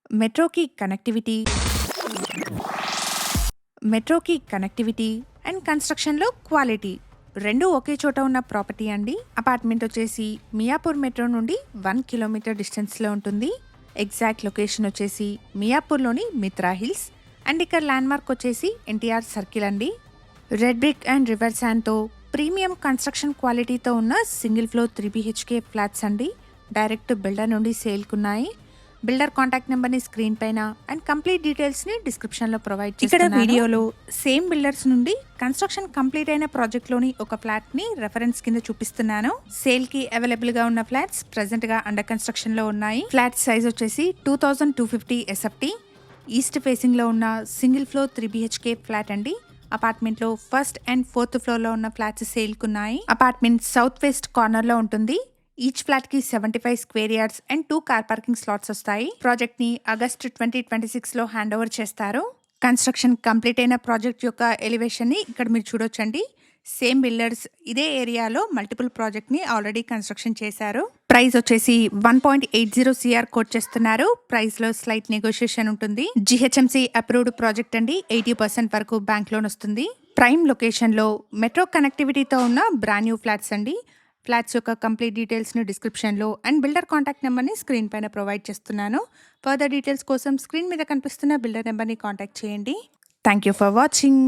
మెట్రోకి connectivity మెట్రోకి connectivity and కన్స్ట్రక్షన్లో quality రెండు ఒకే చోట ఉన్న ప్రాపర్టీ అండి. అపార్ట్మెంట్ వచ్చేసి మియాపూర్ మెట్రో నుండి 1 కిలోమీటర్ డిస్టెన్స్లో ఉంటుంది. ఎగ్జాక్ట్ లొకేషన్ వచ్చేసి మియాపూర్లోని మిత్రా హిల్స్ అండ్ ఇక్కడ ల్యాండ్మార్క్ వచ్చేసి ఎన్టీఆర్ సర్కిల్ అండి. రెడ్ బ్రిక్ అండ్ రివర్ శాండ్తో ప్రీమియం కన్స్ట్రక్షన్ క్వాలిటీతో ఉన్న సింగిల్ ఫ్లోర్ 3 BHK ఫ్లాట్స్ అండి. డైరెక్ట్ బిల్డర్ నుండి సేల్కున్నాయి. బిల్డర్ కాంటాక్ట్ నెంబర్ని స్క్రీన్ పైన అండ్ కంప్లీట్ డీటెయిల్స్ని డిస్క్రిప్షన్లో ప్రొవైడ్ చేస్తున్నాను. ఇక్కడ వీడియోలో సేమ్ బిల్డర్స్ నుండి కన్స్ట్రక్షన్ కంప్లీట్ అయిన ప్రాజెక్ట్లోని ఒక ఫ్లాట్ని రెఫరెన్స్ కింద చూపిస్తున్నాను. సేల్కి అవైలబుల్గా ఉన్న ఫ్లాట్స్ ప్రెసెంట్గా అండర్ కన్స్ట్రక్షన్లో ఉన్నాయి. ఫ్లాట్ సైజ్ వచ్చేసి 2250 SFT. ఈస్ట్ ఫేసింగ్లో ఉన్న సింగిల్ ఫ్లోర్ 3 BHK ఫ్లాట్ అండి. అపార్ట్మెంట్లో ఫస్ట్ అండ్ 4th ఫ్లోర్లో ఉన్న ఫ్లాట్స్ సేల్కున్నాయి. అపార్ట్మెంట్ సౌత్ వెస్ట్ కార్నర్లో ఉంటుంది. ఈచ్ ఫ్లాట్ కి 75 square yards and 2 car parking slots వస్తాయి. ప్రాజెక్ట్ ని ఆగస్ట్ 2026 లో హ్యాండ్ ఓవర్ చేస్తారు. కన్స్ట్రక్షన్ కంప్లీట్ అయిన ప్రాజెక్ట్ యొక్క ఎలివేషన్ ని ఇక్కడ మీరు చూడొచ్చండి. సేమ్ బిల్డర్స్ ఇదే ఏరియాలో మల్టిపుల్ ప్రాజెక్ట్ ని ఆల్రెడీ కన్స్ట్రక్షన్ చేశారు. ప్రైస్ వచ్చేసి 1.80 CR కోట్ చేస్తున్నారు. ప్రైస్ లో స్లైట్ నెగోషియేషన్ ఉంటుంది. GHMC అప్రూవ్డ్ ప్రాజెక్ట్ అండి. 80% వరకు బ్యాంక్ లోన్ వస్తుంది. ప్రైమ్ లొకేషన్ లో మెట్రో కనెక్టివిటీతో ఉన్న బ్రాండ్ న్యూ ఫ్లాట్స్ అండి. ఫ్లాట్స్ యొక్క కంప్లీట్ డీటెయిల్స్ని డిస్క్రిప్షన్లో అండ్ బిల్డర్ కాంటాక్ట్ నెంబర్ని స్క్రీన్ పైన ప్రొవైడ్ చేస్తున్నాను. ఫర్దర్ డీటెయిల్స్ కోసం స్క్రీన్ మీద కనిపిస్తున్న బిల్డర్ నెంబర్ని కాంటాక్ట్ చేయండి. Thank you for watching.